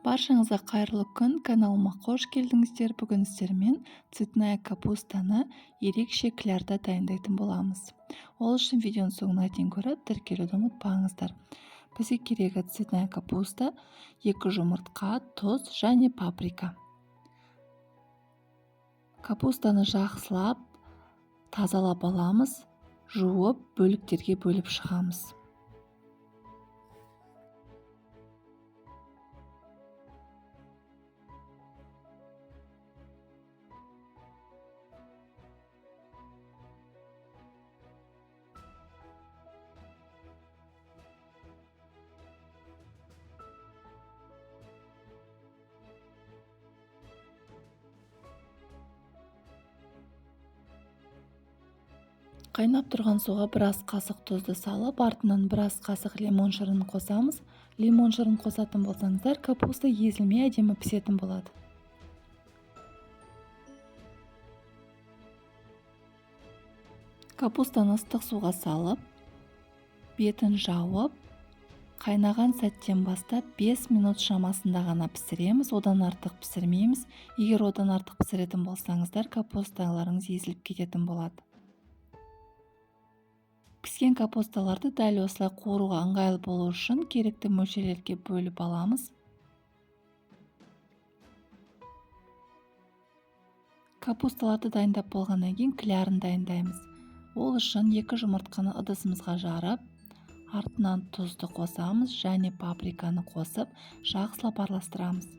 Баршаңызға қайырлы күн, каналыма қош келдіңіздер. Бүгін сіздермен цветная капустаны ерекше клярда дайындайтын боламыз. Ол үшін видеоның соңына дейін көріп, тіркелуді ұмытпаңыздар. Бізге керегі цветная капуста, 2 жұмыртқа, тұз және паприка. Капустаны жақсылап тазалап аламыз, жуып, бөліктерге бөліп шығамыз. Қайнап тұрған суға біраз қасық тұзды салып, артынан біраз қасық лимон шырын қосамыз. Лимон шырын қосатын болсаңыздар, капуста езілмей әдемі пісетін болады. Капустаны ыстық суға салып, бетін жауып, қайнаған сәттен бастап 5 минут шамасында ғана пісіреміз, одан артық пісірмейміз. Егер одан артық пісіретін болсаңыздар, капусталарыңыз езіліп кететін болады. Піскен капусталарды дәл осылай қуыруға ыңғайлы болу үшін керекті мөлшерлерге бөліп аламыз. Капусталарды дайындап болғаннан кейін клярын дайындаймыз. Ол үшін 2 жұмыртқаны ыдысымызға жарып, артынан тұзды қосамыз және паприканы қосып, жақсылап араластырамыз.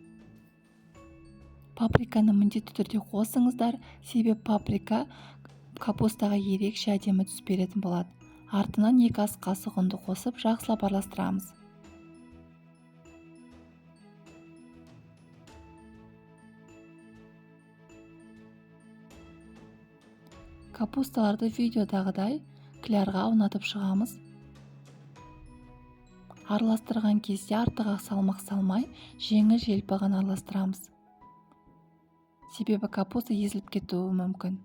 Паприканы міндетті түрде қосыңыздар, себебі паприка капустаға ерекше әдемі түс беретін болады. Артынан 2 ас қасық ұнды қосып, жақсылап араластырамыз. Капусталарды видеодағыдай клярға аунатып шығамыз. Араластырған кезде артыға салмақ салмай, жеңіл желпіған араластырамыз. Себебі капуста езіліп кетуі мүмкін.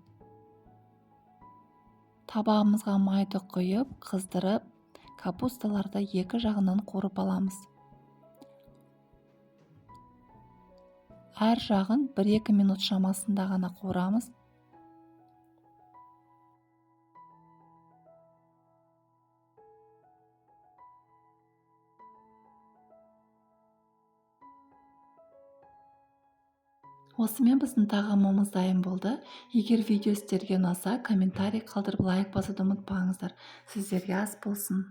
Табағымызға майды құйып, қыздырып, капусталарды 2 жағынан қуырып аламыз. Әр жағын 1-2 минут шамасында ғана қуырамыз. Осымен біздің тағамымыз дайын болды. Егер видео сіздерге ұнаса, комментарий қалдырып лайк басуды ұмытпаңыздар. Сіздерге ас болсын.